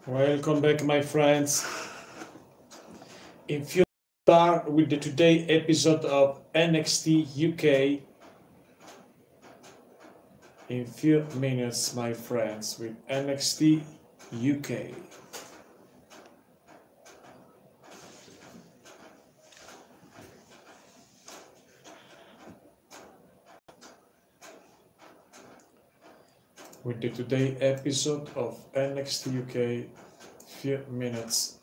Welcome back, my friends. If you start with the today episode of NXT UK, in few minutes, my friends, with NXT UK. With the today episode of NXT UK, few minutes.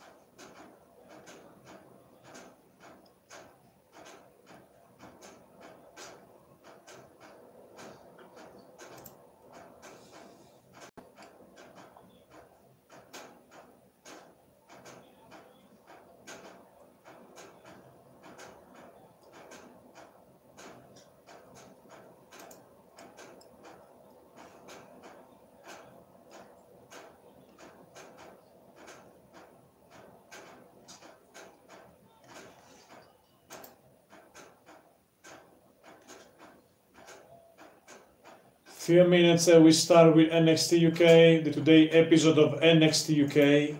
Few minutes we start with NXT UK, the today episode of NXT UK.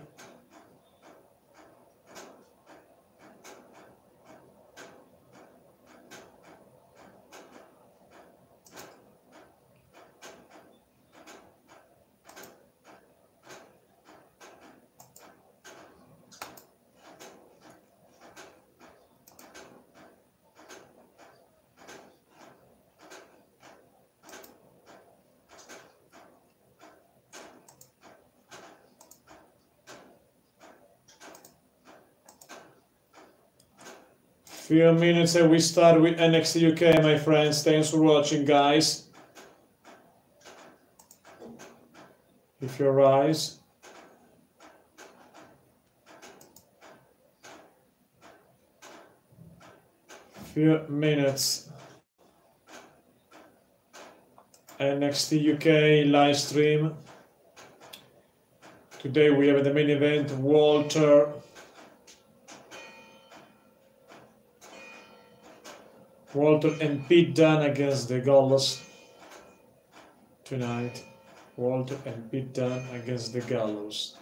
Few minutes we start with NXT UK, my friends. Thanks for watching, guys. If you rise. Few minutes. NXT UK live stream. Today we have the main event, Walter and Pete Dunne against the Gallows tonight. Walter and Pete Dunne against the Gallows.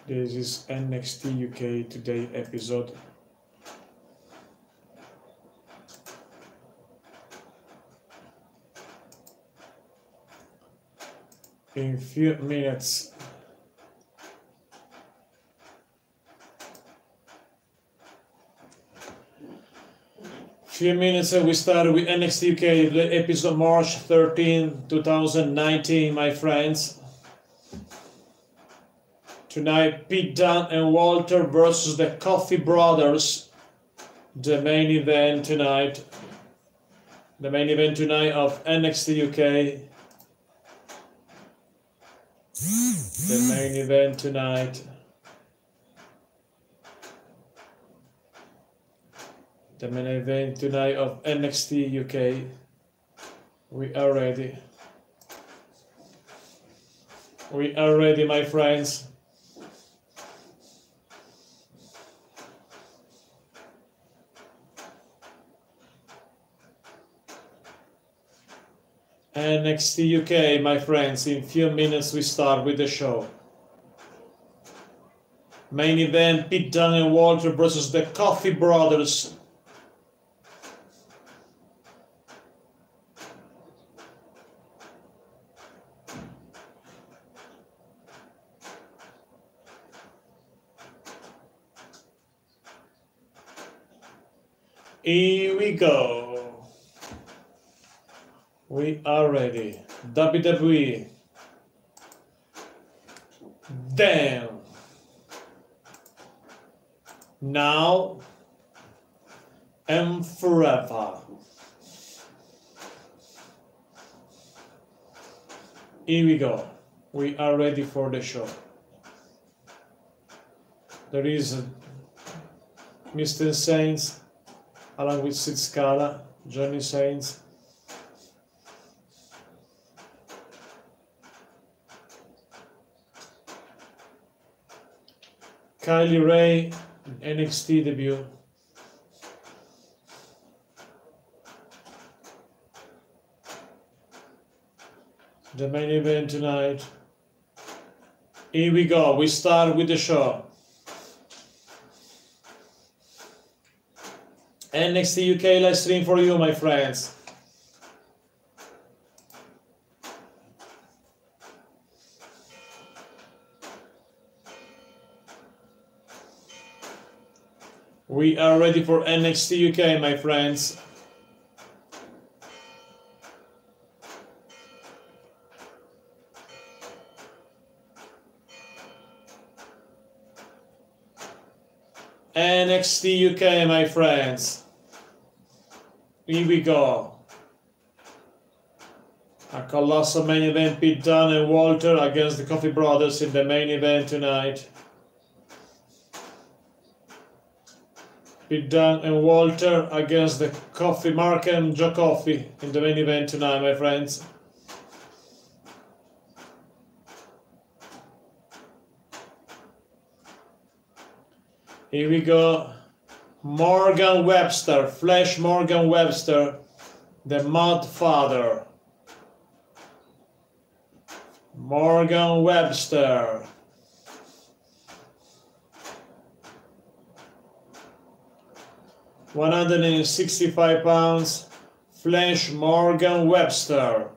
This is NXT UK today episode. In few minutes. Few minutes we start with NXT UK, the episode March 13, 2019, my friends. Tonight, Pete Dunne and Walter versus the Coffee Brothers. The main event tonight. The main event tonight of NXT UK. The main event tonight. The main event tonight of NXT UK. We are ready. We are ready, my friends. NXT UK, my friends. In few minutes we start with the show. Main event, Pete Dunne and Walter versus the Coffee Brothers. Here we go. We are ready. WWE. Damn. Now and forever. Here we go. We are ready for the show. There is Mr. Saints along with Sid Scala, Johnny Saints. Kylie Ray, NXT debut. The main event tonight. Here we go, we start with the show. NXT UK live stream for you, my friends. We are ready for NXT UK, my friends. NXT UK, my friends. Here we go. A colossal main event, Pete Dunne and Walter against the Coffee Brothers in the main event tonight. Pete Dunne and Walter against the Coffee, Mark and Joe Coffey in the main event tonight, my friends. Here we go. Morgan Webster, Flash Morgan Webster, the Mod Father. Morgan Webster. £165. Flash Morgan Webster.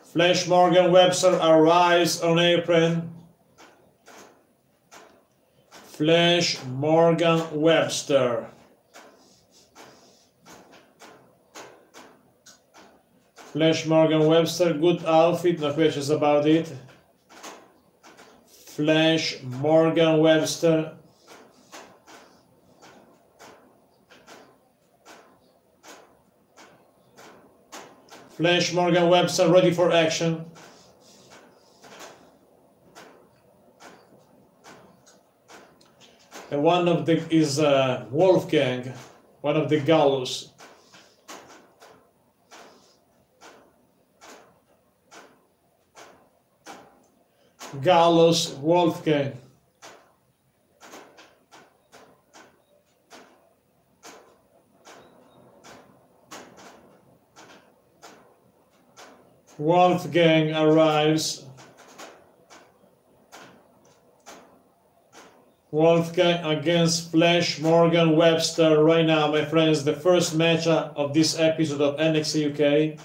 Flash Morgan Webster arrives on apron. Flash Morgan Webster. Flash Morgan Webster, good outfit, no questions about it. Flash Morgan Webster. Flash Morgan Webster ready for action. And one of the is Wolfgang, one of the Gallows. Gallows, Wolfgang. Wolfgang arrives. Wolfgang against Flash Morgan Webster right now, my friends. The first match of this episode of NXT UK.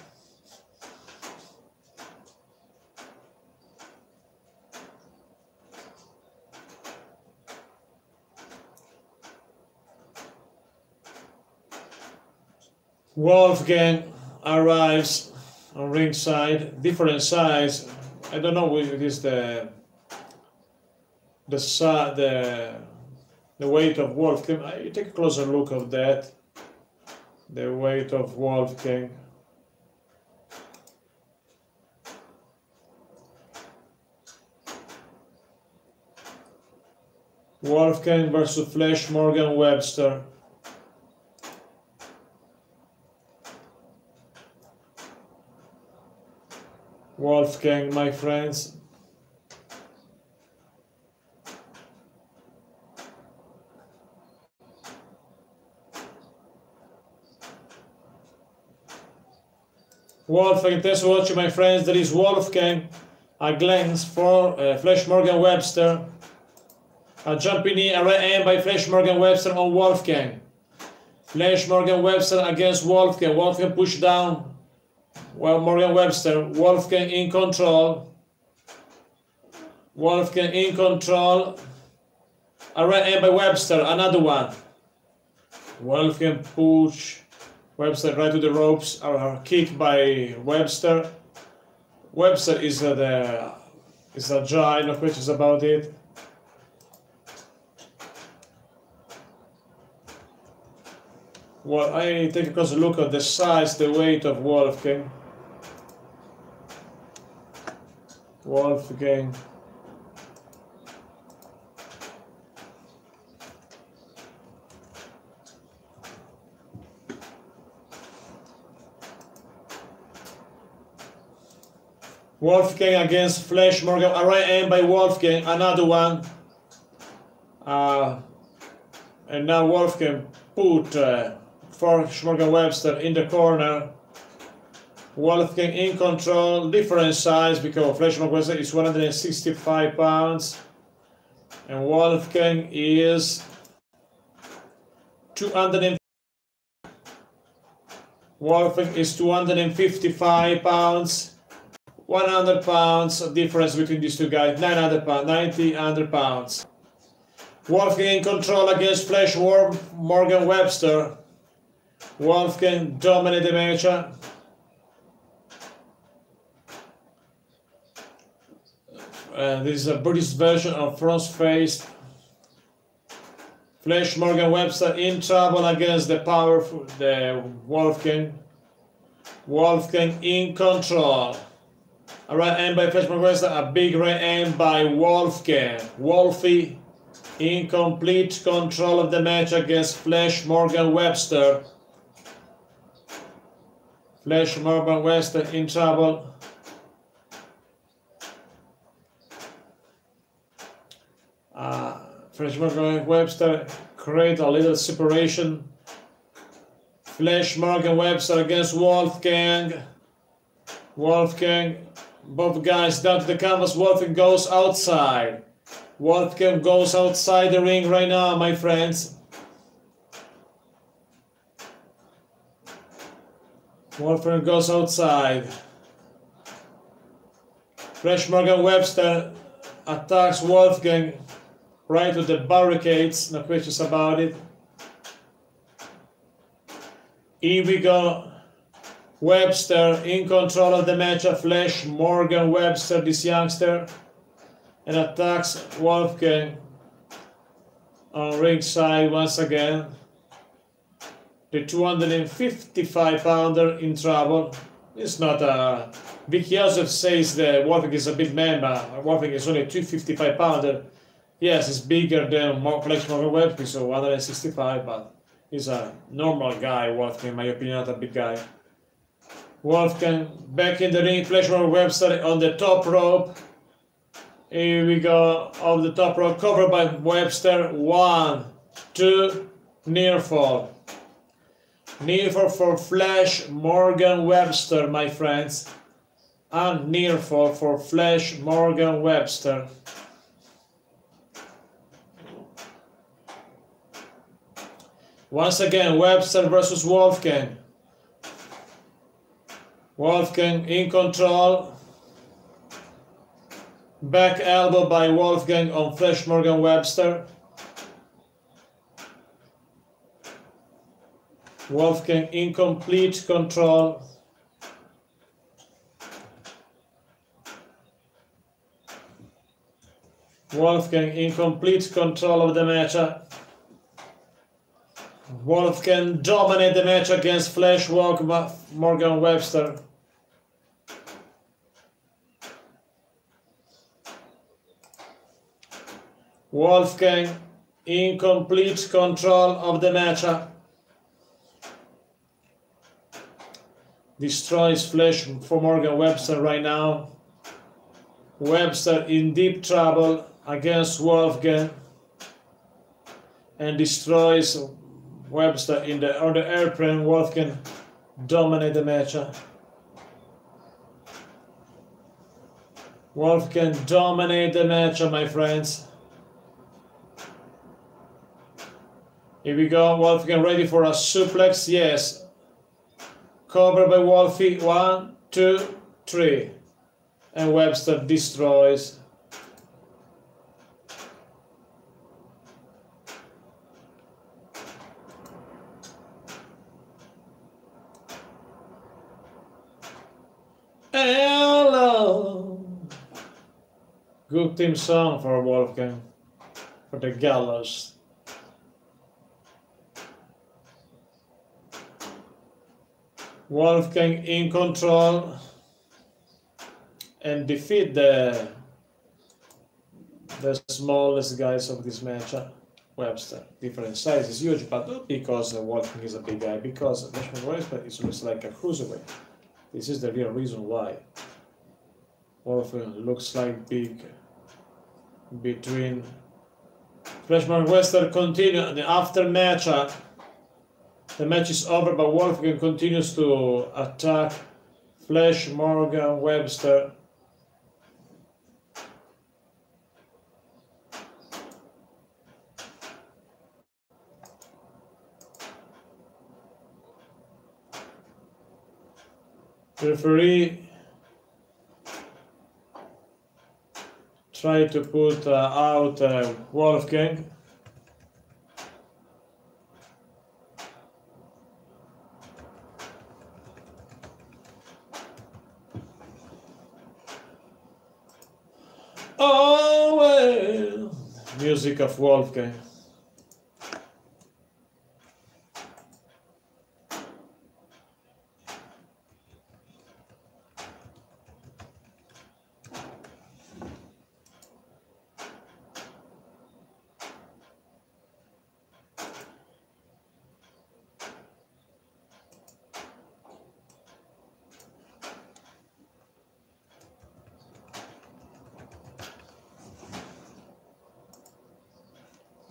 Wolfgang arrives on ringside, different size. I don't know if it is the weight of Wolfgang. You take a closer look of that. The weight of Wolfgang. Wolfgang versus Flash Morgan Webster. Wolfgang, my friends. Wolfgang, thanks for watching, my friends. There is Wolfgang. A glance for Flash Morgan Webster. A jumping knee, a right hand by Flash Morgan Webster on Wolfgang. Flash Morgan Webster against Wolfgang. Wolfgang push down. Well, Morgan Webster. Wolfgang in control. Wolfgang in control. A right hand by Webster. Another one. Wolfgang push. Webster right to the ropes. A kick by Webster. Webster is a giant, no questions about it. Well, I take a closer look at the size, the weight of Wolfgang. Wolfgang. Wolfgang against Flash Morgan. A right hand by Wolfgang. Another one. And now Wolfgang put Flash Morgan Webster in the corner. Wolfgang in control, different size because Flash Morgan Webster is 165 pounds and Wolfgang is 255 pounds, 100 pounds difference between these two guys, 900 pounds, 900 pounds. Wolfgang in control against Flash Morgan Webster. Wolfgang dominated the match. This is a British version of front face. Flash Morgan Webster in trouble against the powerful Wolfgang. Wolfgang in control. A right hand by Flash Morgan Webster, a big right hand by Wolfgang. Wolfie in complete control of the match against Flash Morgan Webster. Flash Morgan Webster in trouble. Flash Morgan Webster create a little separation. Flash Morgan Webster against Wolfgang. Wolfgang, both guys down to the canvas. Wolfgang goes outside. Wolfgang goes outside the ring right now, my friends. Wolfgang goes outside. Flash Morgan Webster attacks Wolfgang right to the barricades, no questions about it. Here we go. Webster in control of the match. Flash Morgan Webster, this youngster, and attacks Wolfgang on ringside once again. The 255-pounder in trouble. It's not a... Vic Joseph says that Wolfgang is a big man, but Wolfgang is only a 255-pounder. Yes, it's bigger than Flash Morgan Webster, so 165, but he's a normal guy, Wolfgang, in my opinion, not a big guy. Wolfgang back in the ring, Flash Morgan Webster on the top rope. Here we go, off the top rope, covered by Webster. 1, 2, near fall. Near fall for Flash Morgan Webster, my friends. And near fall for Flash Morgan Webster. Once again, Webster versus Wolfgang. Wolfgang in control. Back elbow by Wolfgang on Flash Morgan Webster. Wolfgang in complete control. Wolfgang in complete control of the match. Wolfgang dominated the match against Flash Morgan Webster. Wolfgang in complete control of the match. Destroys Flash for Morgan Webster right now. Webster in deep trouble against Wolfgang and destroys Webster on the airplane. Wolfgang dominated the match. Wolfgang dominated the match, my friends. Here we go, Wolfgang ready for a suplex, yes. Covered by Wolfie, 1, 2, 3. And Webster destroys. Hello. Good theme song for Wolfgang, for the gallows. Wolfgang in control and defeat the smallest guys of this match. Webster, different sizes, huge, but not because Wolfgang is a big guy, because Webster is always like a cruiserweight. This is the real reason why. Wolfgang looks like big between. Flash Morgan Webster continue the after match. The match is over, but Wolfgang continues to attack Flash Morgan Webster. Referee try to put out Wolfgang. Oh well, music of Wolfgang.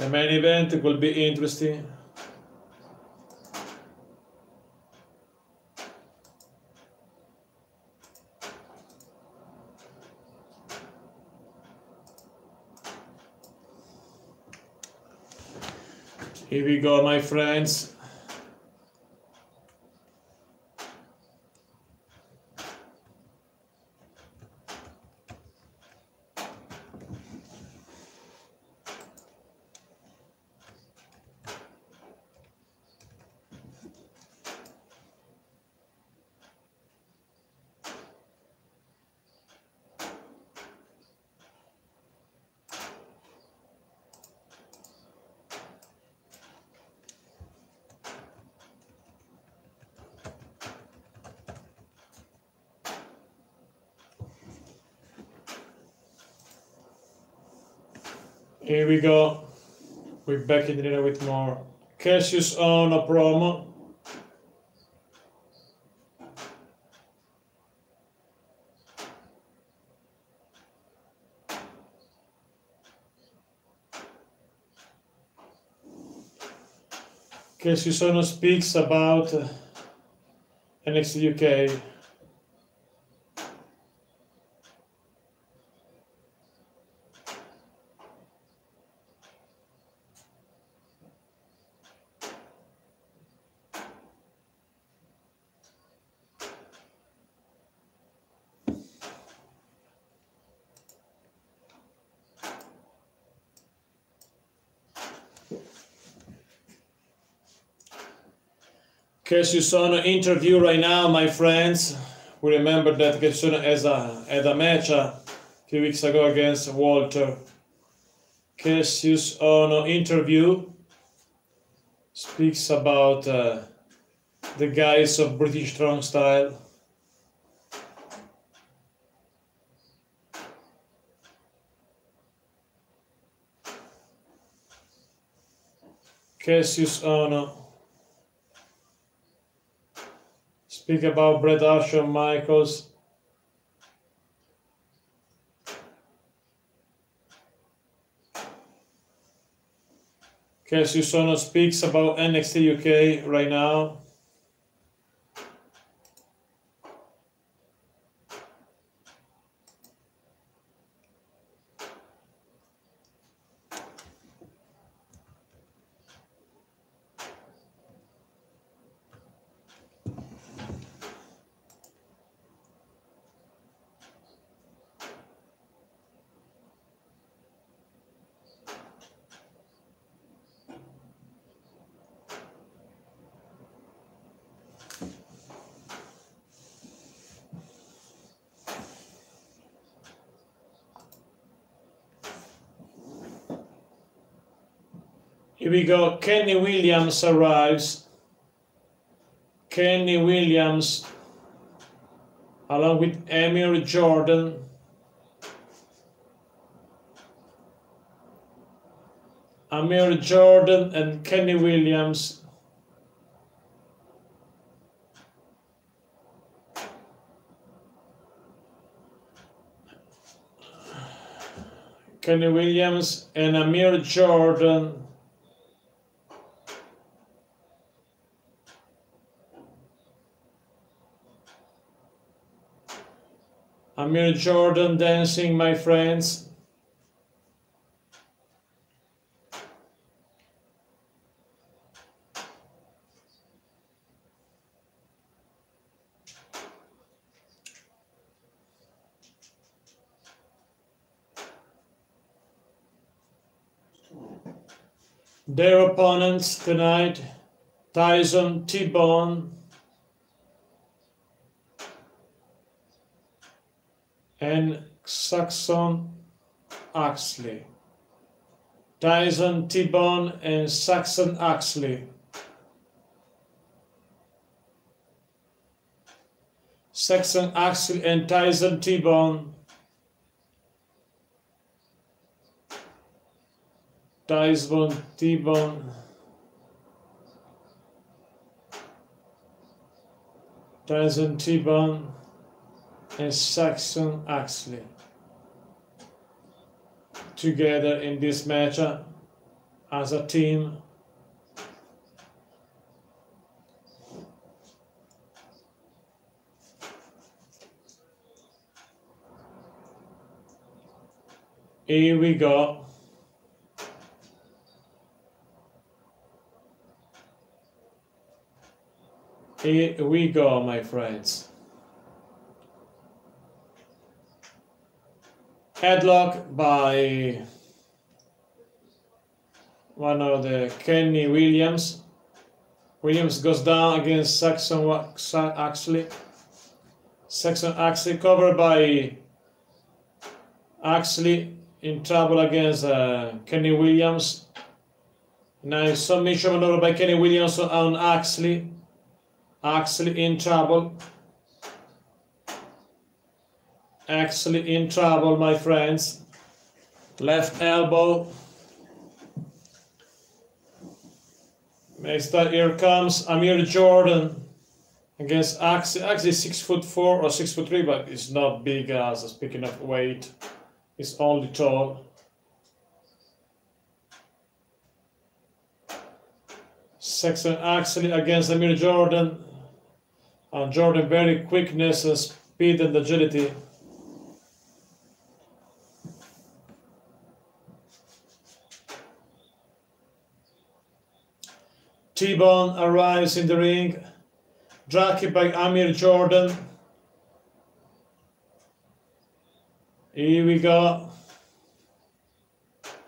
The main event will be interesting. Here we go, my friends. Here we go. We're back in the arena with more Cassius on a promo. Cassius Ono speaks about NXT UK. Cassius Ono interview right now, my friends. We remember that Cassius Ono had a match a few weeks ago against Walter. Cassius Ono interview speaks about the guys of British Strong Style. Cassius Ono speak about Bret Hart, Shawn Michaels. Cassius Ono speaks about NXT UK right now. Here we go. Kenny Williams arrives. Kenny Williams, along with Amir Jordan. Amir Jordan and Kenny Williams. Kenny Williams and Amir Jordan. Amir Jordan dancing, my friends. Their opponents tonight, Tyson T-Bone and Saxon Axley. Tyson T-Bone and Saxon Axley. Saxon Axley and Tyson T-Bone. Tyson T-Bone. Tyson T-Bone and Saxon Axley together in this match as a team. Here we go. Here we go, my friends. Headlock by one of the Kenny Williams. Williams goes down against Saxon Axley. Saxon Axley covered by Axley, in trouble against Kenny Williams. Nice submission maneuver by Kenny Williams on Axley. Axley in trouble. Axley in trouble, my friends. Left elbow. Next that here comes Amir Jordan against Axley. Axley 6'4" or 6'3", but it's not big as speaking of weight. It's only tall. Saxon Axley against Amir Jordan. And Jordan very quickness, speed and agility. T-Bone arrives in the ring, dragged by Amir Jordan. Here we go.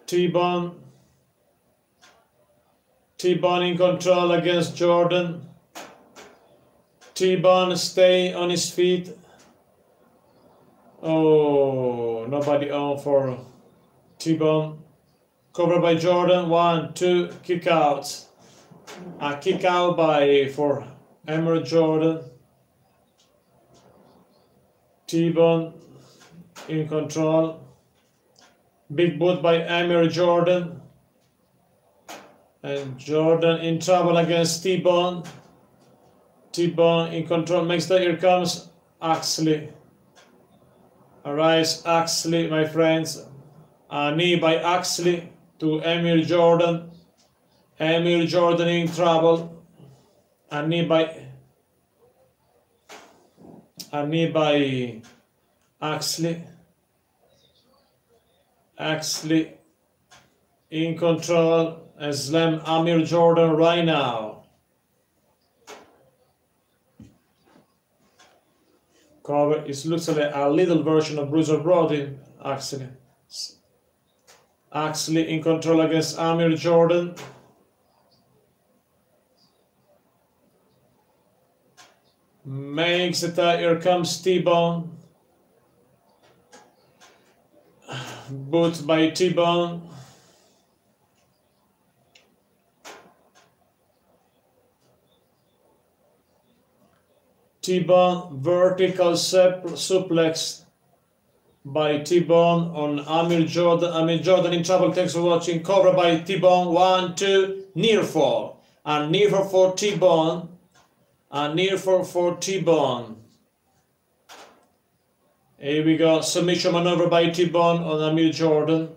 T-Bone. T-Bone in control against Jordan. T-Bone stay on his feet. Oh, nobody on for T-Bone. Covered by Jordan. 1, 2, kick out. A kick out for Amir Jordan. T-Bone in control. Big boot by Amir Jordan. And Jordan in trouble against T-Bone. T-Bone in control. Next that here comes Axley. Arise Axley, my friends. A knee by Axley to Amir Jordan. Amir Jordan in trouble. A knee by Axley. Axley in control and slam Amir Jordan right now. Cover, it looks like a little version of Bruiser Brody, Axley. Axley in control against Amir Jordan. Makes it, here comes T-Bone. Boots by T-Bone. T-Bone vertical suplex by T-Bone on Amir Jordan. Amir Jordan in trouble. Thanks for watching. Cover by T-Bone. 1, 2, near fall. And near fall for T-Bone. And near fall for T-Bone. Here we go. Submission maneuver by T-Bone on Amir Jordan.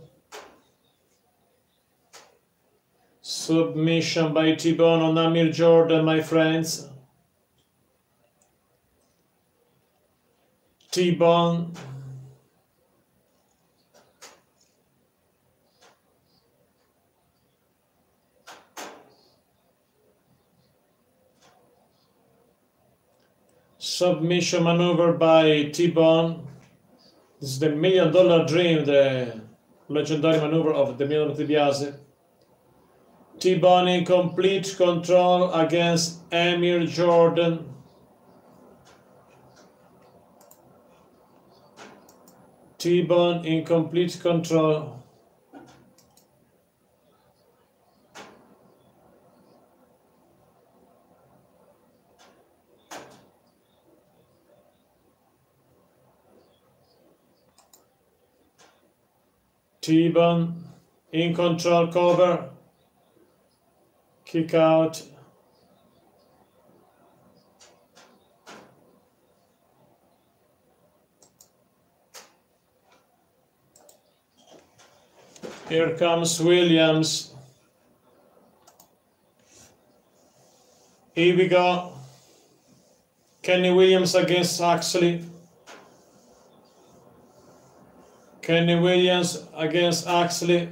Submission by T-Bone on Amir Jordan, my friends. T-Bone. Submission maneuver by T-Bone. This is the $1 Million Dream, the legendary maneuver of the Milo DiBiase. T-Bone in complete control against Amir Jordan. T-Bone in complete control. T-Bone in control, cover, kick out. Here comes Williams. Here we go. Kenny Williams against Axley. Kenny Williams against Axley.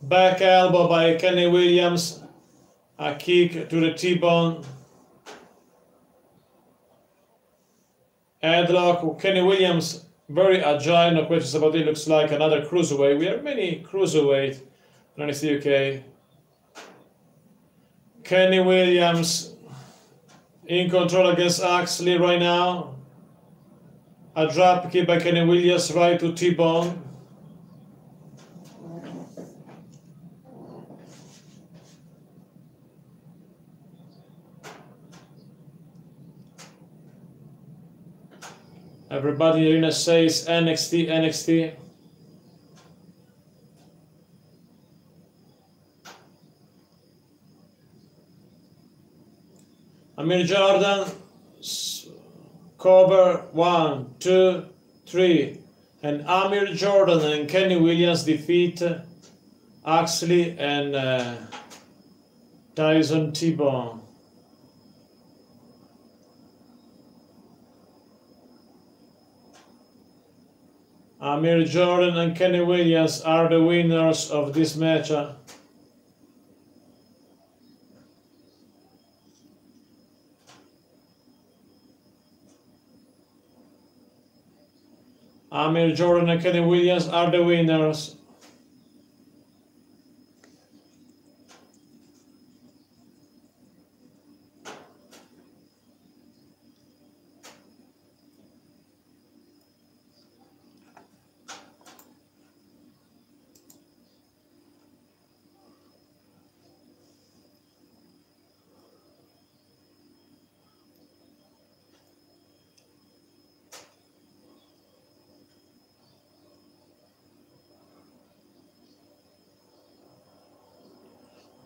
Back elbow by Kenny Williams. A kick to the T-Bone. Headlock. Kenny Williams, very agile, no questions about it. Looks like another cruiserweight. We have many cruiserweight in NXT UK. Kenny Williams in control against Axley right now. A drop kick by Kenny Williams right to T-Bone. Everybody in the arena says NXT, NXT. Amir Jordan, cover 1, 2, 3. And Amir Jordan and Kenny Williams defeat Axley and Tyson T-Bone. Amir Jordan and Kenny Williams are the winners of this match. Amir Jordan and Kenny Williams are the winners.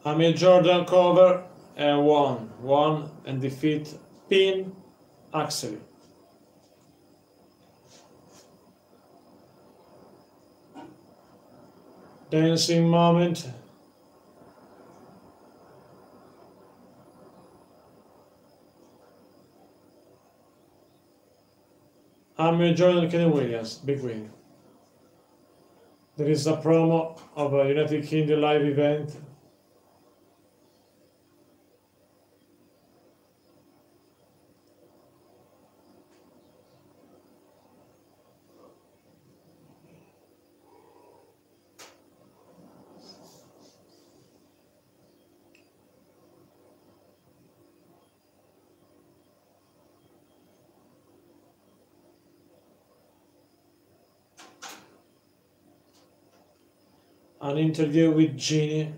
Amir Jordan cover and won and defeat pin Axley. Dancing moment. Amir Jordan and Kenny Williams, big win. There is a promo of a United Kingdom live event. An interview with Genie.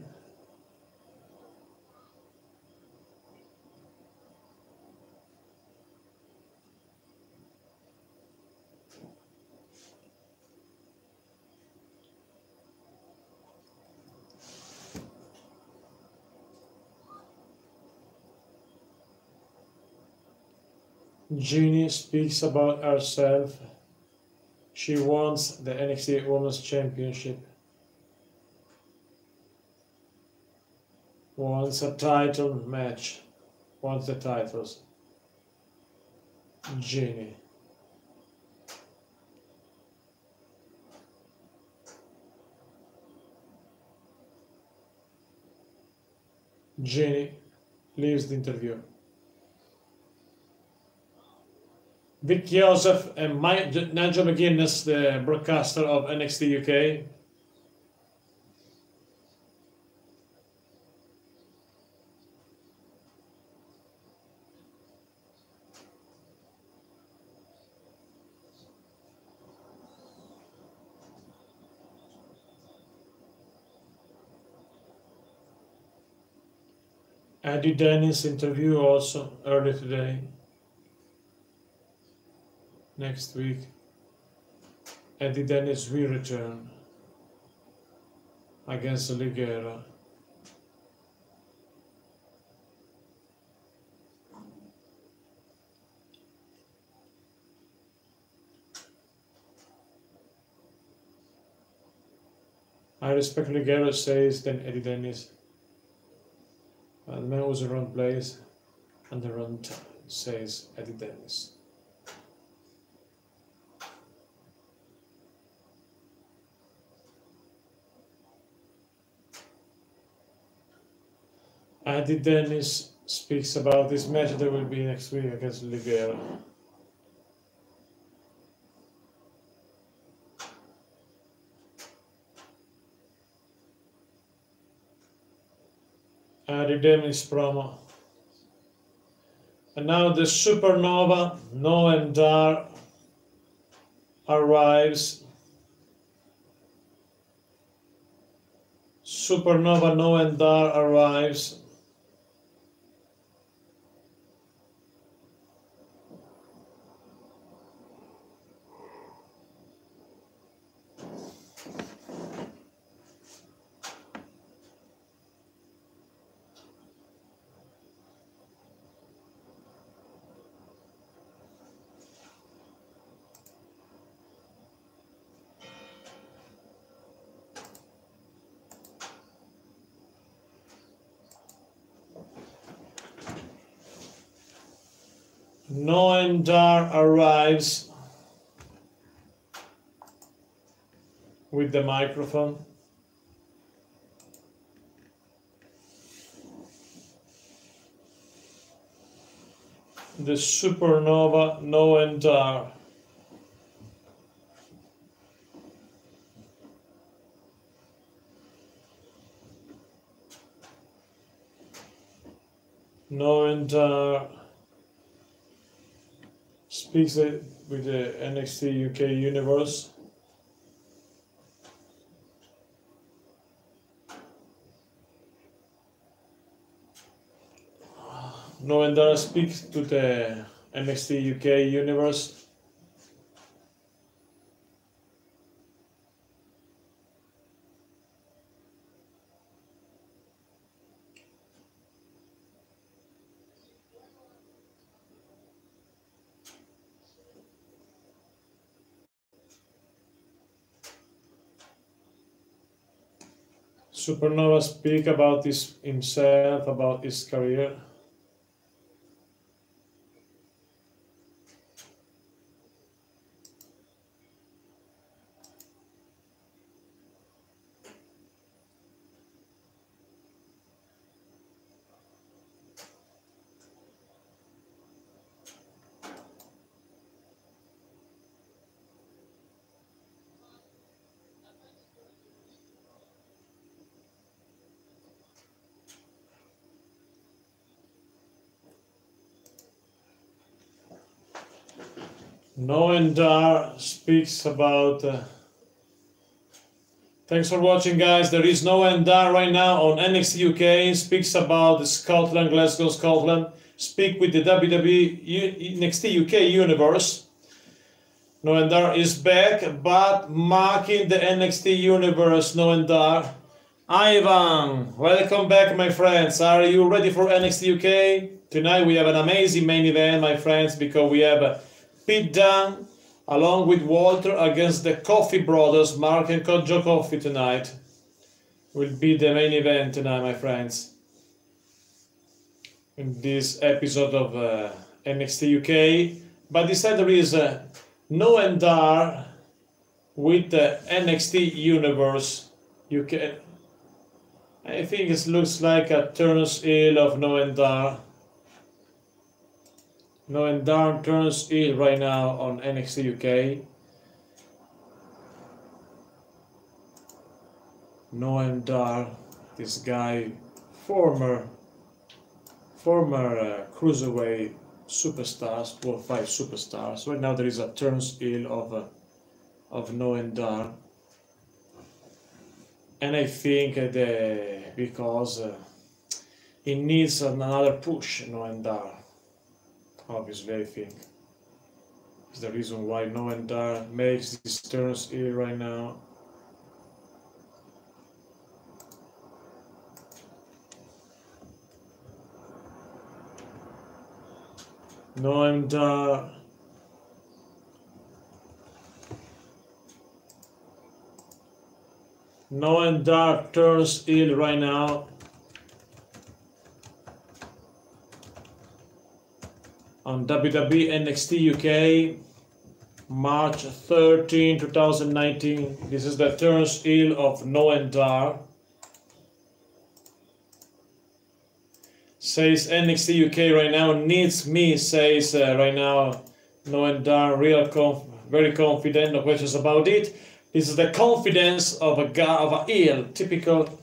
Genie speaks about herself. She wants the NXT Women's Championship. Wants a title match. Wants the titles. Genie. Genie leaves the interview. Vic Joseph and Nigel McGuinness, the broadcaster of NXT UK. Eddie Dennis interview also early today. Next week, Eddie Dennis will return against Ligera. I respect Ligera says than Eddie Dennis. The man was the wrong place and the wrong time, says Eddie Dennis. Eddie Dennis speaks about this match that will be next week against Ligera. Eddie Dennis promo. And now the Supernova, Noam Dar, arrives. Supernova, Noam Dar arrives. Noam Dar arrives with the microphone. The Supernova, Noam Dar. Noam Dar speaks with the NXT UK universe. Noam Dar speaks to the NXT UK universe. Supernova speak about himself, about his career. Noam Dar speaks about. Thanks for watching, guys. There is Noam Dar right now on NXT UK. Speaks about Scotland, Glasgow, Scotland. Speak with the WWE NXT UK universe. Noam Dar is back, but marking the NXT universe. Noam Dar. Ivan, welcome back, my friends. Are you ready for NXT UK? Tonight we have an amazing main event, my friends, because we have Pete Dunne along with Walter against the Coffee Brothers, Mark and Joe Coffey tonight. Will be the main event tonight, my friends. In this episode of NXT UK, But instead there is No and Dar with the NXT Universe UK. I think it looks like a turns heel of No and Dar. No and Dar turns heel right now on NXT UK. No and Dar, this guy, former cruiserweight superstars, World 5 superstars. Right now there is a turns heel of No and Dar. And I think because it needs another push, No and Dar. Obviously, I think is the reason why No and Dar makes these turns here right now. No and Dar. No and Dar turns heel right now. On WWE NXT UK, March 13, 2019. This is the turns heel of No and Dar. Says NXT UK right now needs me, says right now No and Dar, very confident, no questions about it. This is the confidence of a guy, of a heel, typical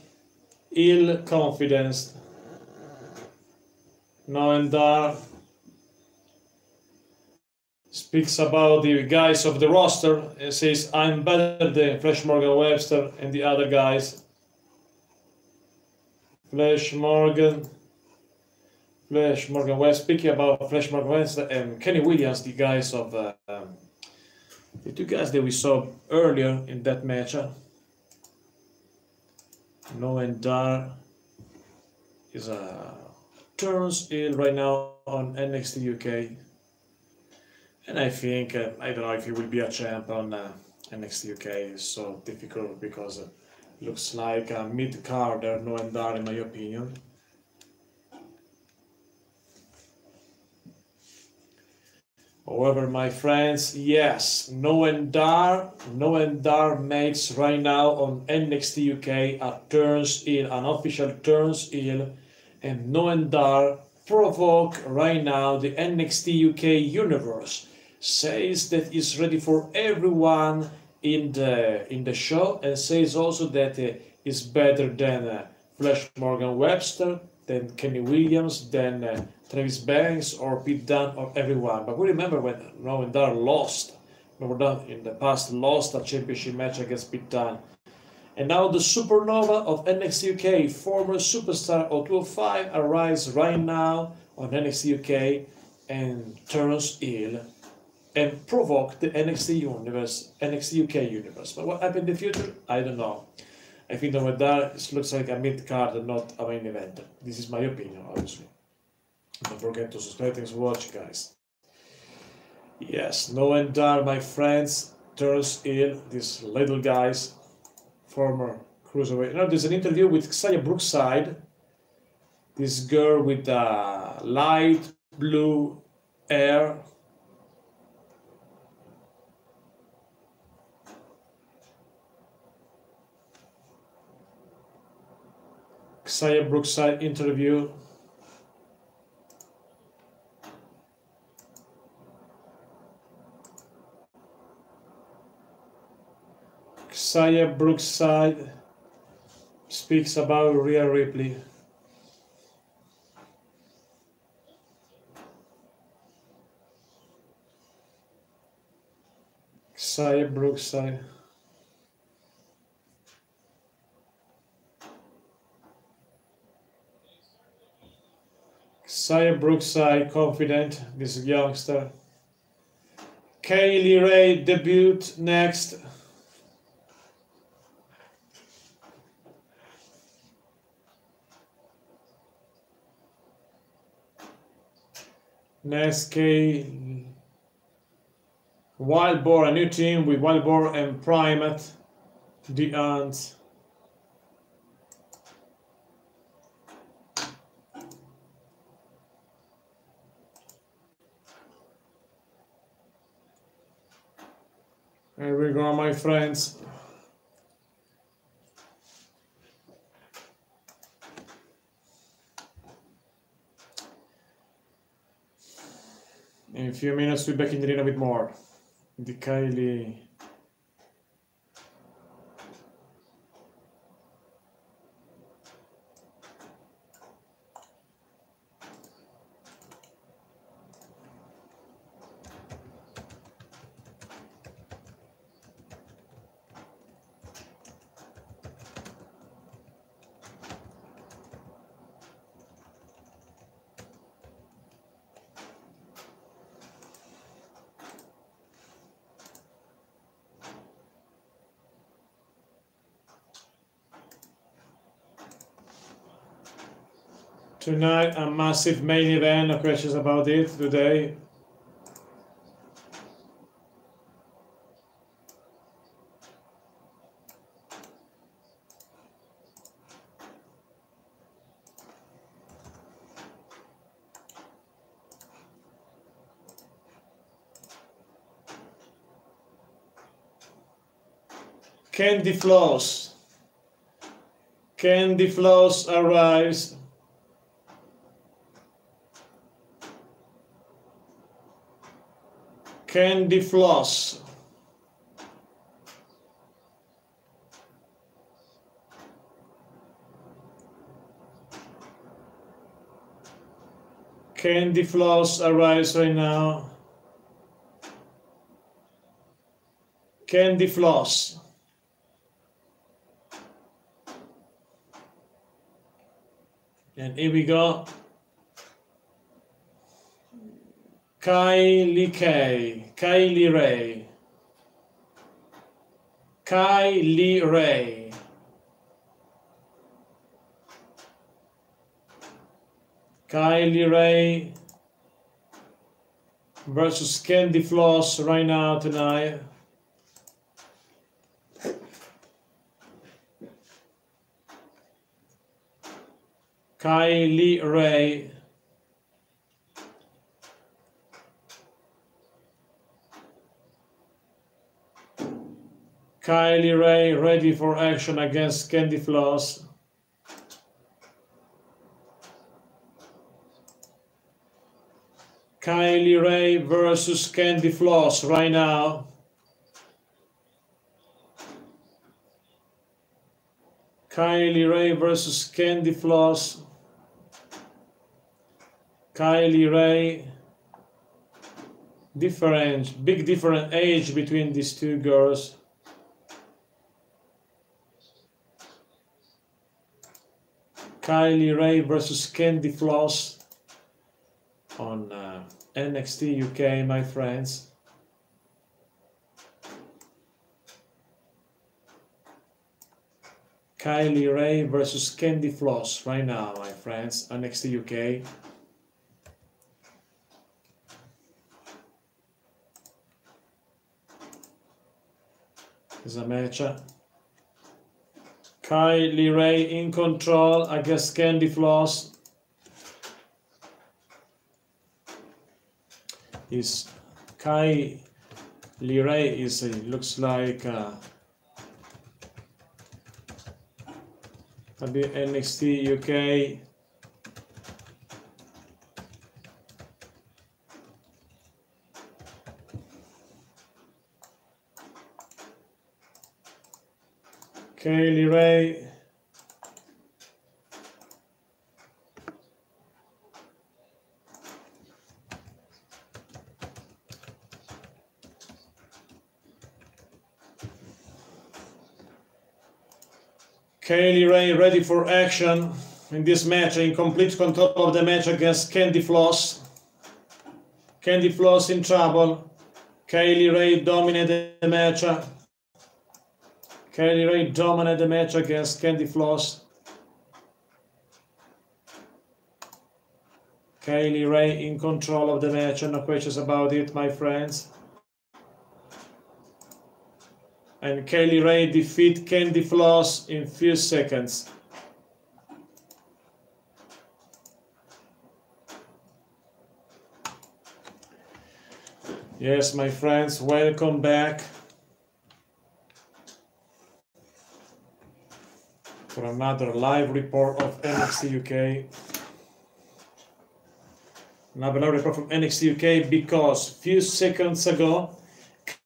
heel confidence. No and Dar speaks about the guys of the roster and says, I'm better than Flash Morgan Webster and the other guys. Flash Morgan Webster, speaking about Flash Morgan Webster and Kenny Williams, the guys of the two guys that we saw earlier in that match. No and Dar is a turns heel right now on NXT UK. And I think, I don't know if he will be a champ on NXT UK. It's so difficult because it looks like a mid-carder, No and Dar, in my opinion. However, my friends, yes, No and Dar makes right now on NXT UK a turns heel, an official turns heel, and No and Dar provoke right now the NXT UK universe. Says that is ready for everyone in the show, and says also that is better than Flash Morgan Webster, than Kenny Williams, than Travis Banks or Pete Dunne or everyone. But we remember when No and Dar lost. Remember in the past lost a championship match against Pete Dunne. And now the supernova of NXT UK, former superstar of 205, arrives right now on NXT UK and turns heel and provoke the NXT UK universe. But what happened in the future? I don't know. I think that Dar looks like a mid-card and not a main event. This is my opinion, obviously. Don't forget to subscribe and watch, guys. Yes, No and Dar, my friends, turns heel, these little guys, former cruiserweight. Now there's an interview with Xia Brookside, this girl with light blue hair. Xia Brookside interview. Xia Brookside speaks about Rhea Ripley. Xia Brookside. Xia Brookside, confident, this youngster. Kaylee Ray debut next. Next, Wild Boar, a new team with Wild Boar and Primate, the Ants. Here we go, my friends. In a few minutes, we'll be back in the ring a bit more. The Kylie. Tonight, a massive main event, no questions about it today. Candy Floss. Candy Floss arrives. Candy Floss. Candy Floss arrives right now. Candy Floss. And here we go. Kylie Ray. Kylie Ray. Kylie Ray. Kylie Ray versus Candy Floss right now tonight. Kylie Ray. Kylie Ray ready for action against Candy Floss. Kylie Ray versus Candy Floss right now. Kylie Ray versus Candy Floss. Kylie Ray. Big different age between these two girls. Kylie Ray versus Candy Floss on NXT UK, my friends. Kylie Ray versus Candy Floss right now, my friends, NXT UK. There's a matchup. Kylie Ray in control against Candy Floss. Kylie Ray looks like a bit NXT UK. Kylie Ray. Kylie Ray ready for action in this match, in complete control of the match against Candy Floss. Candy Floss in trouble. Kylie Ray dominated the match. Kylie Ray dominated the match against Candy Floss. Kylie Ray in control of the match, no questions about it, my friends. And Kylie Ray defeat Candy Floss in few seconds. Yes, my friends, welcome back. for another live report of NXT UK. Another live report from NXT UK because a few seconds ago,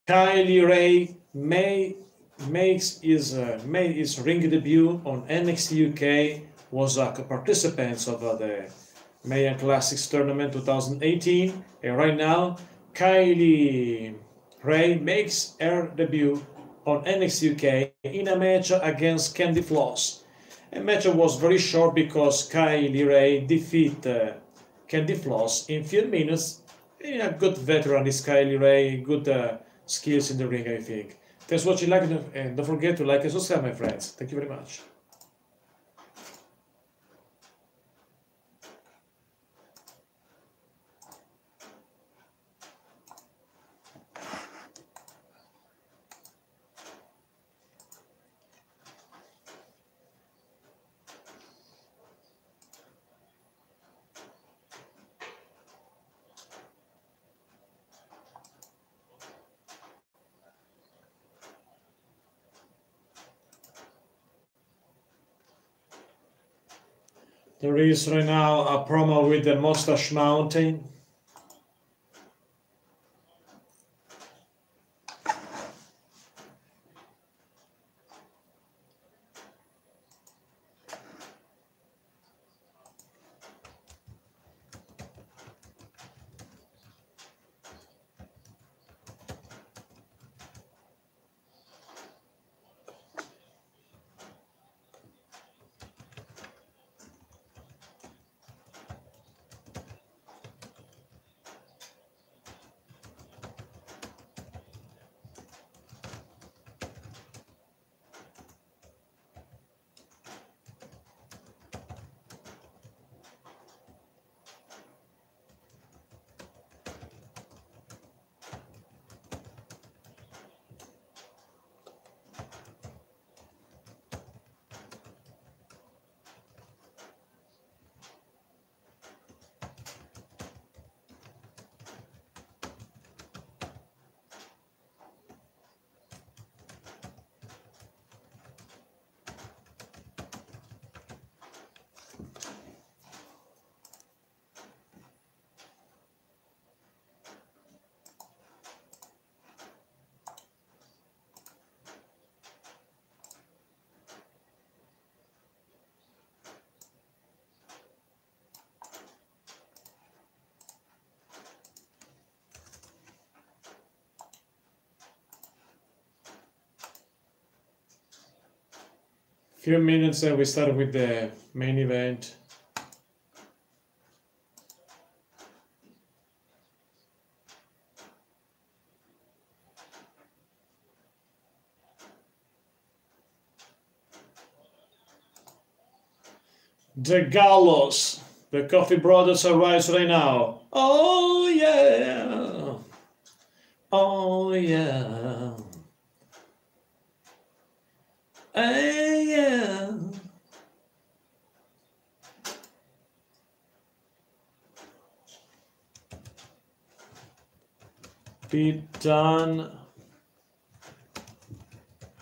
Kylie Ray made his ring debut on NXT UK, was a participant of the Mayan Classics Tournament 2018, and right now Kylie Ray makes her debut on NXT UK in a match against Candy Floss. The match was very short because Kylie Ray defeated Candy Floss in few minutes. A good veteran is Kylie Ray, good skills in the ring, I think. Thanks for watching, and don't forget to like and subscribe, my friends. Thank you very much. There is right now a promo with the Mustache Mountain. Few minutes and we start with the main event. The Gallows, the Coffee Brothers arrives right now. Oh yeah, oh yeah, yeah. Pete Dunne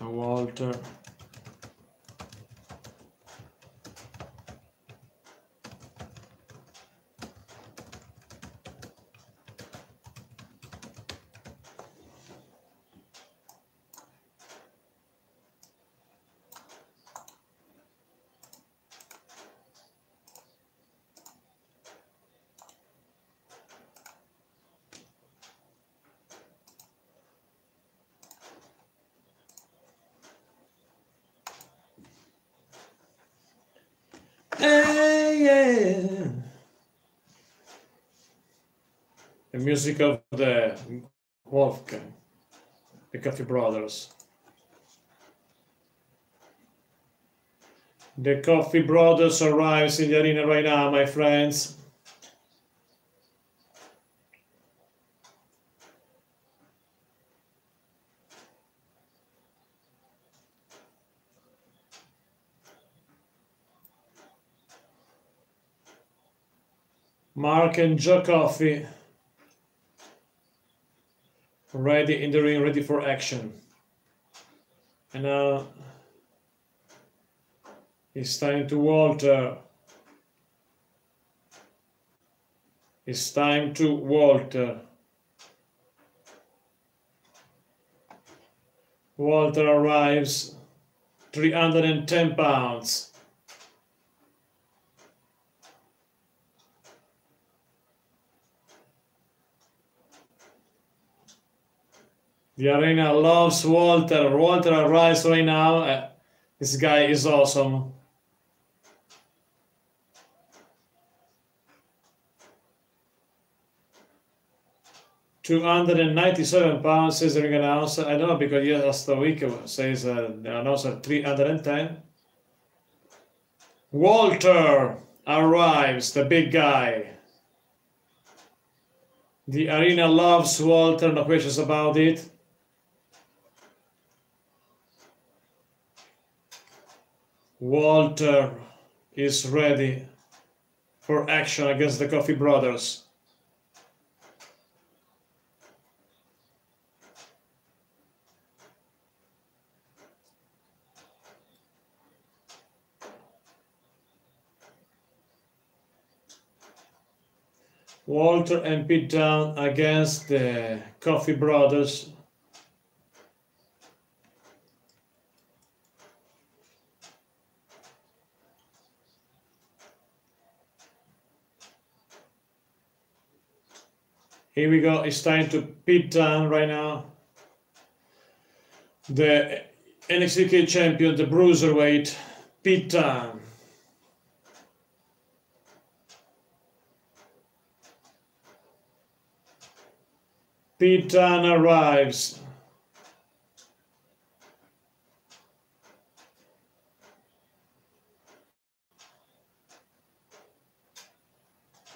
and Walter. Yeah. The music of the Wolfgang, the Coffee Brothers. The Coffee Brothers arrives in the arena right now, my friends. Mark and Joe Coffey ready in the ring, ready for action. And now It's time to Walter. It's time to Walter. Walter arrives, 310 pounds. The arena loves Walter. Walter arrives right now. This guy is awesome. £297 says the ring announcer. I don't know, because last week says the announcer 310. Walter arrives, the big guy. The arena loves Walter, no questions about it. Walter is ready for action against the Coffee Brothers. Walter and Pete Dunne against the Coffee Brothers. Here we go. It's time to Pete Dunne right now. The NXT UK champion, the Bruiserweight, Pete Dunne. Pete Dunne arrives.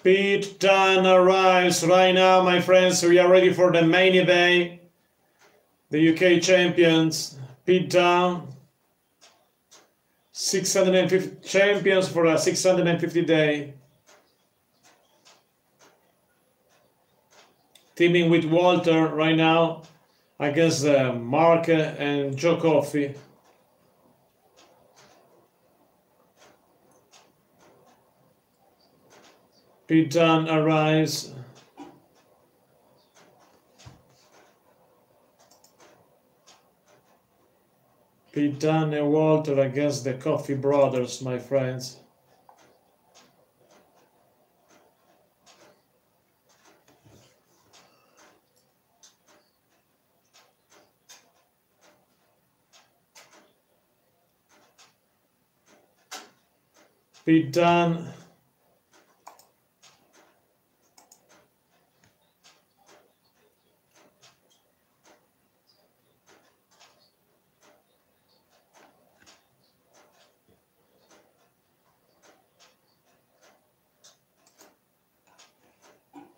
Pete Dunne arrives right now, my friends. We are ready for the main event. The UK champions, Pete Dunne, 650 champions for a 650 day. Teaming with Walter right now against Mark and Joe Coffey. Pete Dunne arrives. Pete Dunne and Walter against the Coffee Brothers, my friends. Pete Dunne.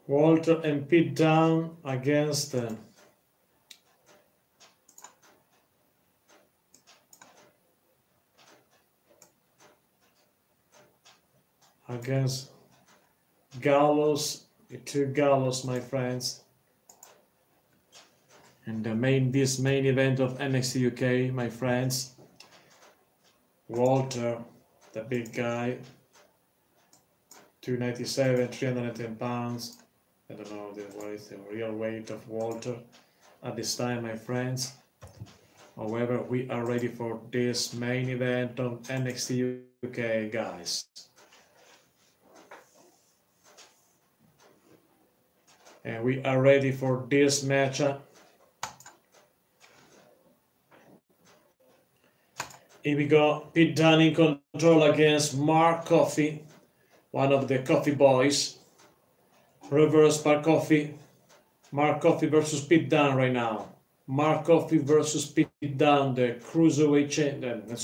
Walter and Pete Dunne against Gallows, the two Gallows, my friends. And this main event of NXT UK, my friends. Walter, the big guy, 297, 310 pounds. I don't know what is the real weight of Walter at this time, my friends. However, we are ready for this main event of NXT UK, guys. And we are ready for this matchup. Here we go. Pete Dunne in control against Mark Coffey, one of the Coffee boys. Reverse Mark Coffey. Mark Coffey versus Pete Dunne right now. Mark Coffey versus Pete Dunne, the cruiserweight champion. The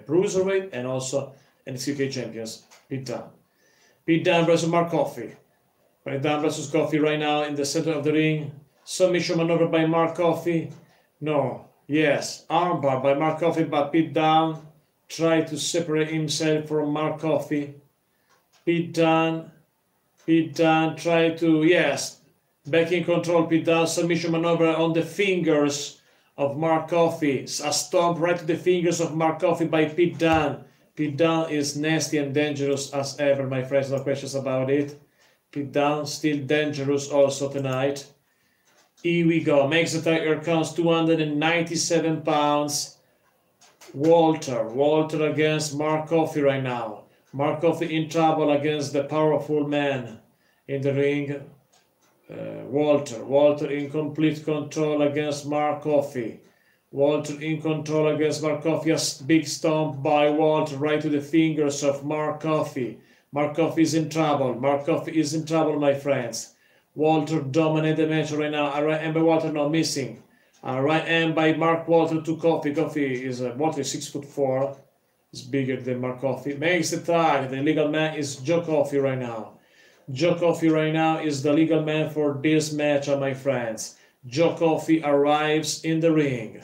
bruiserweight and also NXT UK champions. Pete Dunne. Pete Dunne versus Mark Coffey. Pete Dunne versus Coffey right now in the center of the ring. Submission maneuver by Mark Coffey. No. Yes. Armbar by Mark Coffey, but Pete Dunne tried to separate himself from Mark Coffey. Pete Dunne tried to, yes, back in control. Pete Dunne, submission maneuver on the fingers of Mark Coffey. A stomp right to the fingers of Mark Coffey by Pete Dunne. Pete Dunne is nasty and dangerous as ever, my friends, no questions about it. Pete Dunne still dangerous also tonight. Here we go, makes the tag, here comes 297 pounds. Walter against Mark Coffey right now. Mark Coffey in trouble against the powerful man in the ring. Walter in complete control against Mark Coffey. Walter in control against Mark Coffey. A big stomp by Walter right to the fingers of Mark Coffey. Mark Coffey is in trouble. Mark Coffey is in trouble, my friends. Walter dominates the match right now. A right hand by Walter, not missing. A right hand by Mark Walter to Coffey. Coffey is Walter is 6'4". Is bigger than Mark Coffey. Makes the tag. The legal man is Joe Coffey right now. Joe Coffey right now is the legal man for this match, my friends. Joe Coffey arrives in the ring.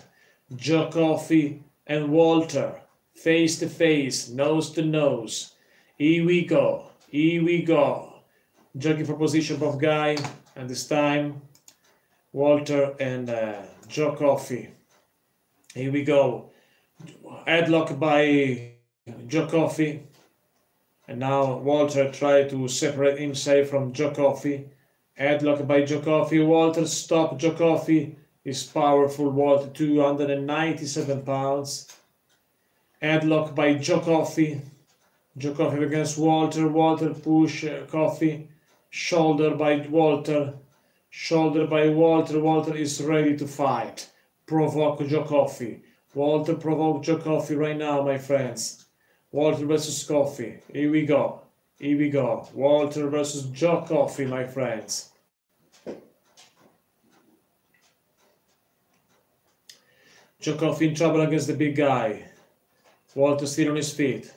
Joe Coffey and Walter, face to face, nose to nose. Here we go. Here we go. Jockey for position, both guy, and this time Walter and Joe Coffey. Here we go. Headlock by Joe Coffey. And now Walter tried to separate himself from Joe Coffey. Headlock by Joe Coffey. Walter stop Joe Coffey. Is powerful. Walter, 297 pounds. Headlock by Joe Coffey. Joe Coffey against Walter. Walter push Coffey. Shoulder by Walter. Shoulder by Walter. Walter is ready to fight. Provoke Joe Coffey. Walter provoke Joe Coffey right now, my friends. Walter versus Coffey. Here we go. Here we go. Walter versus Joe Coffey, my friends. Joe Coffey in trouble against the big guy. Walter still on his feet.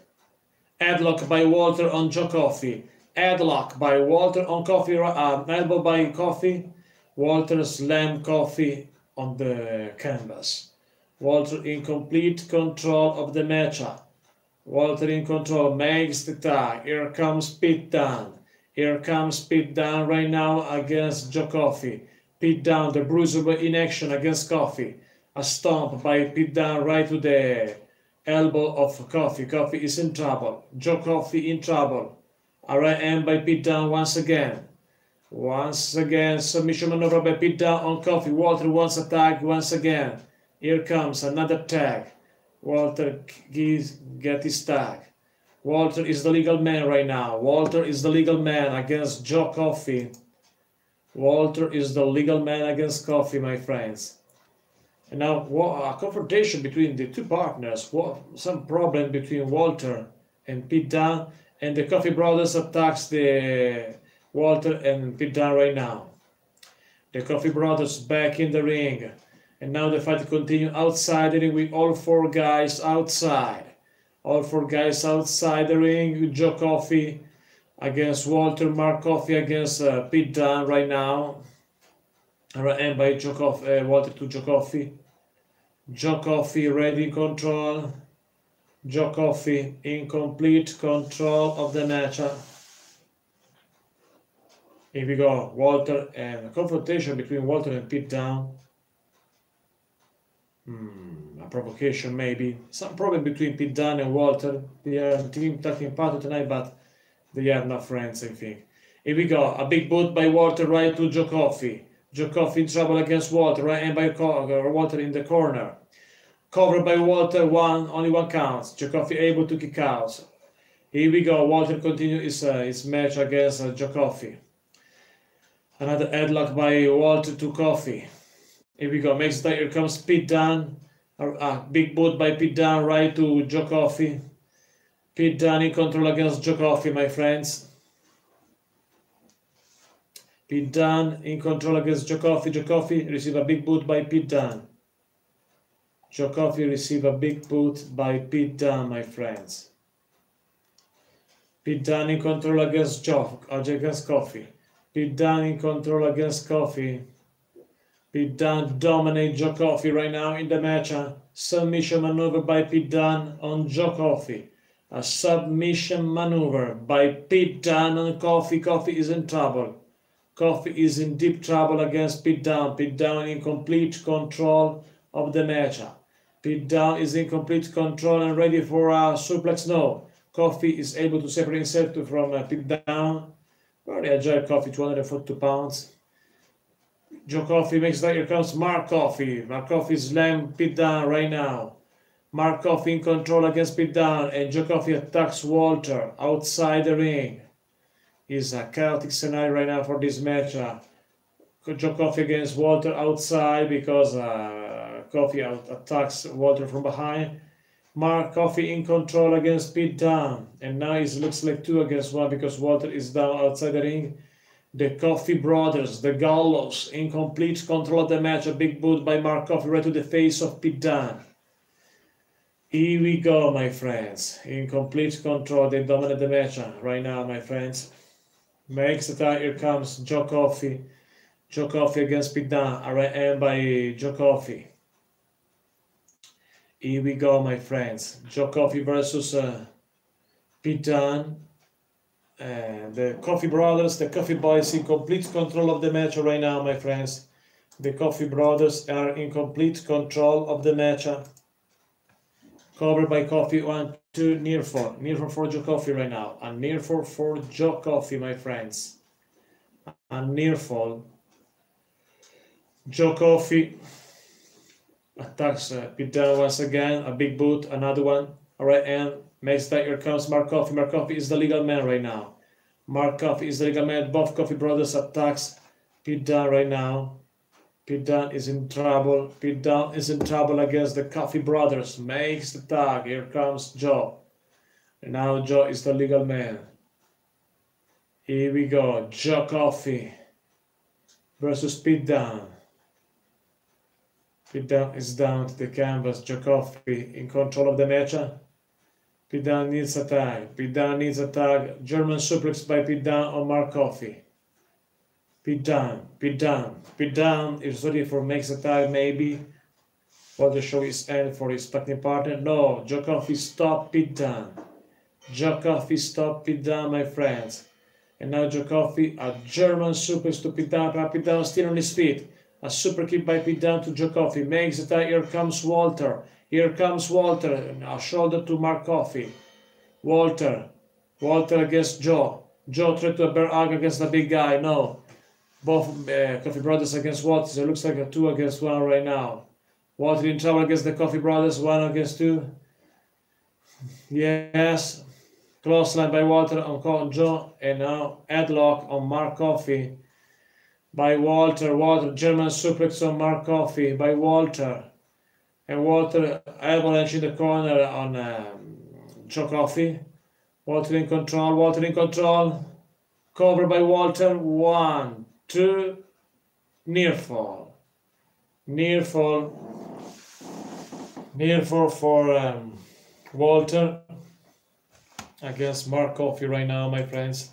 Headlock by Walter on Joe Coffey. Headlock by Walter on Coffey. Elbow by Coffey. Walter slam Coffey on the canvas. Walter in complete control of the matchup. Walter in control, makes the tag. Here comes Pete Dunne. Here comes Pete Dunne right now against Joe Coffey. Pete Dunne, the bruiser in action against Coffey. A stomp by Pete Dunne right to the elbow of Coffey. Coffey is in trouble. Joe Coffey in trouble. A right hand by Pete Dunne once again. Once again, submission maneuver by Pete Dunne on Coffey. Walter wants a tag once again. Here comes another tag. Walter get his tag. Walter is the legal man right now. Walter is the legal man against Joe Coffey. Walter is the legal man against Coffey, my friends. And now a confrontation between the two partners. Some problem between Walter and Pete Dunne, and the Coffey brothers attacks the Walter and Pete Dunne right now. The Coffey brothers back in the ring. And now the fight continues outside the ring with all four guys outside. All four guys outside the ring with Joe Coffey against Walter, Mark Coffey against Pete Dunne right now. And by Joe Coffey, Walter to Joe Coffey. Joe Coffey ready in control. Joe Coffey in complete control of the matchup. Here we go. Walter and a confrontation between Walter and Pete Dunne. A provocation maybe. Some problem between Pete Dunne and Walter. They are team talking partner tonight, but they are not friends, I think. Here we go. A big boot by Walter right to Joe Coffey. Joe Coffey in trouble against Walter, right hand by Walter in the corner. Covered by Walter, only one counts. Joe Coffey able to kick out. Here we go. Walter continues his match against Joe Coffey. Another headlock by Walter to Coffey. Here we go. Makes that. Here comes Pete Dunne. Big boot by Pete Dunne right to Joe Coffey. Pete Dunne in control against Joe Coffey, my friends. Pete Dunne in control against Joe Coffey. Joe Coffey receive a big boot by Pete Dunne. Joe Coffey receive a big boot by Pete Dunne, my friends. Pete Dunne in control against Coffey. Pete Dunne in control against Coffey. Pete Dunne dominate Joe Coffey right now in the match. Submission maneuver by Pete Dunne on Joe Coffey. A submission maneuver by Pete Dunne on Coffey. Coffey is in trouble. Coffey is in deep trouble against Pete Dunne. Pete Dunne in complete control of the match. Pete Dunne is in complete control and ready for a suplex. No. Coffee is able to separate himself from Pete Dunne. Very agile Coffee, 242 pounds. Joe Coffey makes that. Here comes Mark Coffey. Mark Coffey slam Pete Dunne right now. Mark Coffey in control against Pete Dunne, and Joe Coffey attacks Walter outside the ring. It's a chaotic scenario right now for this match. Joe Coffey against Walter outside because Coffey attacks Walter from behind. Mark Coffey in control against Pete Dunne, and now it looks like 2 against 1 because Walter is down outside the ring. The Coffey brothers, the Gallows, in complete control of the match. A big boot by Mark Coffey right to the face of Pete Dunne. Here we go, my friends. In complete control, they dominate the match right now, my friends. Makes the time. Here comes Joe Coffey. Joe Coffey against Pete Dunne. And by Joe Coffey. Here we go, my friends. Joe Coffey versus Pete Dunne. The Coffey brothers, the Coffey boys in complete control of the match right now, my friends. The Coffey brothers are in complete control of the match. Covered by Coffey, 1, 2, near fall. Near fall for Joe Coffey right now. A near fall for Joe Coffey, my friends. A near fall. Joe Coffey attacks Pete Dunne once again. A big boot, another one. All right, and makes that. Here comes Mark Coffey. Mark Coffey is the legal man right now. Mark Coffey is the legal man. Both Coffey brothers attacks Pete Dunne right now. Pete Dunne is in trouble. Pete Dunne is in trouble against the Coffey brothers. Makes the tag. Here comes Joe. And now Joe is the legal man. Here we go. Joe Coffey versus Pete Dunne. Pete Dunne is down to the canvas. Joe Coffey in control of the match. Pete Dunne needs a tag. Pete Dunne needs a tag. German suplex by Pete Dunne on Mark Coffey. Pete Dunne. Pete Dunne. Pete Dunne is ready for makes a tag maybe. For the show is end for his partner partner. No. Joe Coffey stop Pete Dunne. Joe Coffey stop Pete Dunne, my friends. And now Joe Coffey, a German suplex to Pete Dunne. Pete Dunne still on his feet. A super kick by Pete Dunne to Joe Coffey. Makes the tag. Here comes Walter. Here comes Walter. A shoulder to Mark Coffey. Walter. Walter against Joe. Joe tried to a bear hug against the big guy. No. Both Coffey brothers against Walter. So it looks like a 2 against 1 right now. Walter in trouble against the Coffey brothers. 1 against 2. Yes. Close line by Walter on Joe. And now headlock on Mark Coffey by Walter. Walter. German suplex on Mark Coffey by Walter. And Walter avalanche in the corner on Joe Coffey. Walter in control. Walter in control. Covered by Walter. 1, 2. Near fall. Near fall. Near fall for Walter against Mark Coffey right now, my friends.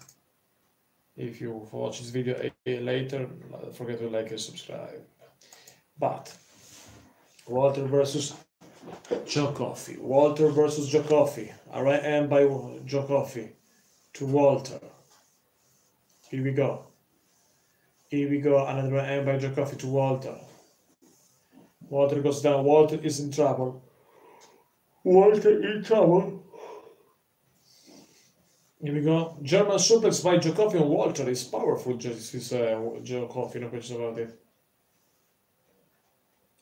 If you watch this video later, don't forget to like and subscribe. But Walter versus Joe Coffey. Walter versus Joe Coffey. A right hand by Joe Coffey to Walter. Here we go. Here we go. Another right hand by Joe Coffey to Walter. Walter goes down. Walter is in trouble. Walter in trouble. Here we go. German suplex by Joe Coffey on Walter is powerful. Just Joe Coffey, no question about it.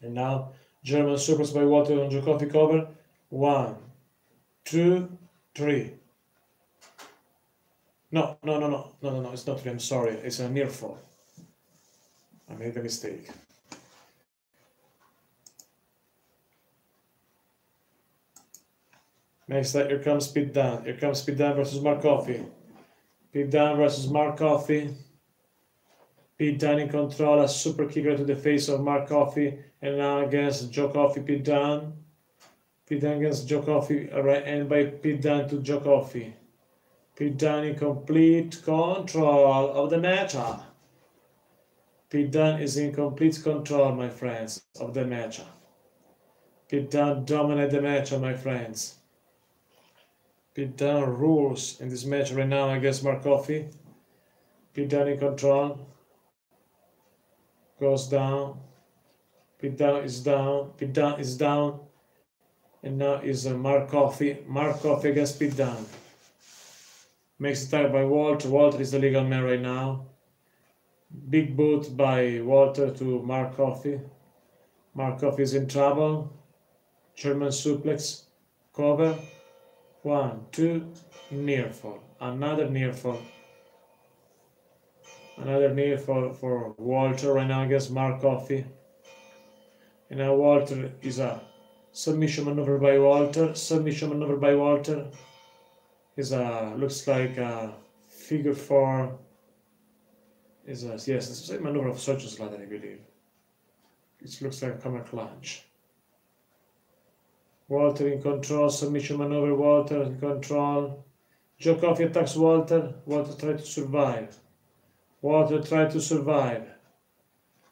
And now German suplex by Walter on Joe Coffey cover. 1, 2, 3. No, it's not 3. I'm sorry. It's a near fall. I made a mistake. Next up, here comes Pete Dunne. Here comes Pete Dunne versus Mark Coffey. Pete Dunne versus Mark Coffey. Pete Dunne in control, a super kick right to the face of Mark Coffey. And now against Joe Coffey, Pete Dunne. Pete Dunne against Joe Coffey, a right hand by Pete Dunne to Joe Coffey. Pete Dunne in complete control of the match. Pete Dunne is in complete control, my friends, of the match. Pete Dunne dominates the match, my friends. Pete Dunne rules in this match right now against Mark Coffey. Pete Dunne in control. Goes down. Pete Dunne is down. Pete Dunne is down. And now is Mark Coffey. Mark Coffey against Pete Dunne. Makes attack by Walter. Walter is the legal man right now. Big boot by Walter to Mark Coffey. Mark Coffey is in trouble. German suplex. Cover. 1, 2. Near fall. Another near fall. Another near fall for Walter right now against Mark Coffey. And now Walter is a submission maneuver by Walter. Submission maneuver by Walter. Is a looks like a figure 4. Is a yes, it's a maneuver of Surgeon's ladder, I believe. It looks like a camera clutch. Walter in control, submission maneuver, Walter in control. Joe Coffey attacks Walter. Walter tries to survive. Walter tried to survive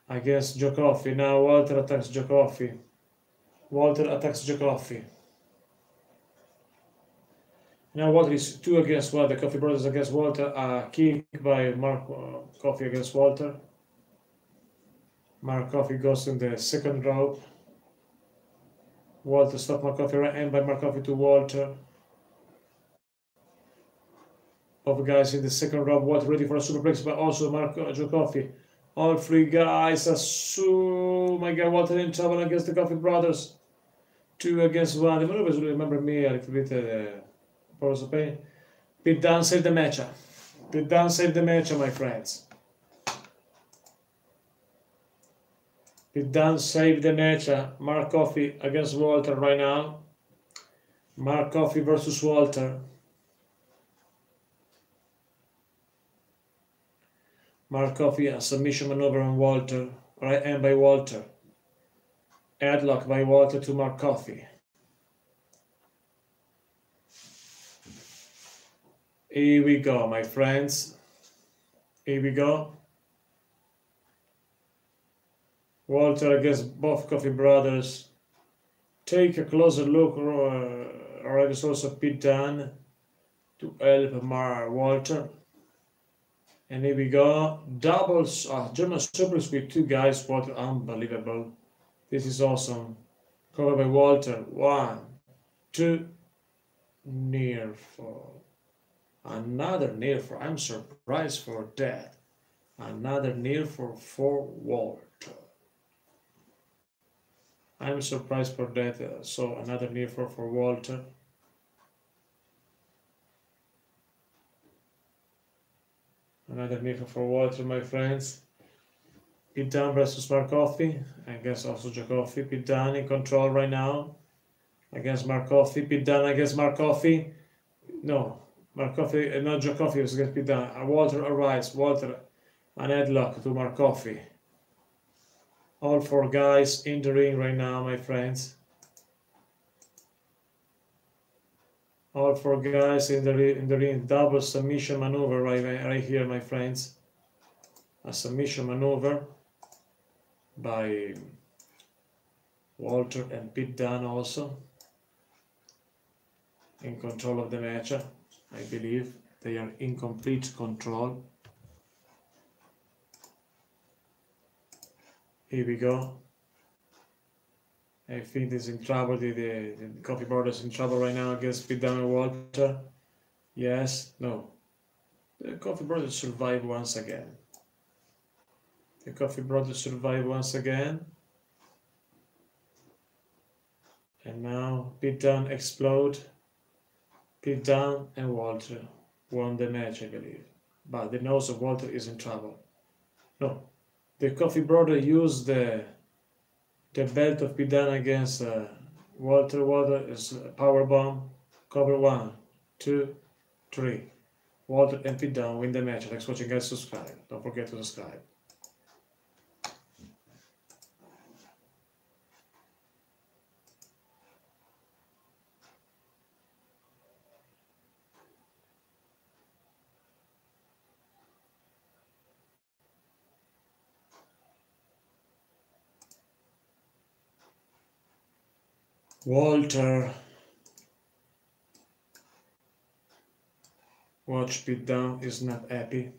against Joe Coffey. Now Walter attacks Joe Coffey. Walter attacks Joe Coffey. Now Walter is 2 against 1. The Coffey brothers against Walter. A kick by Mark Coffey against Walter. Mark Coffey goes in the second rope. Walter stops Mark Coffey, right hand by Mark Coffey to Walter. Both guys in the second rope. Walter ready for a superplex, but also Joe Coffey. All 3 guys are my God, Walter in trouble against the Coffey brothers. 2 against 1. The maneuvers remember me a little bit. Pain. Pete Dunne saved the match. Pete Dunne saved the match, my friends. Pete Dunne saved the match. Mark Coffey against Walter right now. Mark Coffey versus Walter. Mark Coffey, a submission maneuver on Walter. Right hand by Walter. Headlock by Walter to Mark Coffey. Here we go, my friends. Here we go. Walter against both Coffey brothers. Take a closer look. Alright, it's also Pete Dunne to help Walter. And here we go. Doubles. German suplex with 2 guys. Walter, unbelievable. This is awesome. Covered by Walter. 1, 2. Near fall. Another near fall. I'm surprised for that. Another near fall for Walter. I'm surprised for that. So another near fall for Walter. Another near fall for Walter, my friends. Pete Dunne versus Mark Coffey. I guess also Joe Coffey. Pete Dunne in control right now against Mark Coffey. Pete Dunne against Mark Coffey. No. Mark Coffey, not Joe Coffey, was against Pete Dunne. Walter arrives. Walter, an headlock to Mark Coffey. All 4 guys in the ring right now, my friends. All 4 guys in the ring. Double submission maneuver right here, my friends. A submission maneuver by Walter and Pete Dunne also. In control of the match. I believe they are in complete control. Here we go. I think this is in trouble. The Coffey brothers in trouble right now against Pete Dunne and Walter. Yes, no. The Coffey brothers survive once again. The Coffey brothers survive once again. And now Pete Dunne explode. Pete Dunne and Walter won the match, I believe. But the nose of Walter is in trouble. No. The Coffey brother used the belt of Pete Dunne against Walter. Walter is a power bomb. Cover 1, 2, 3. Walter and Pete Dunne win the match. Thanks for watching, guys. Subscribe. Don't forget to subscribe. Walter. Watch Pete Dunne is not happy.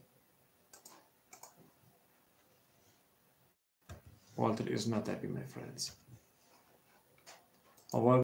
Walter is not happy, my friends. However,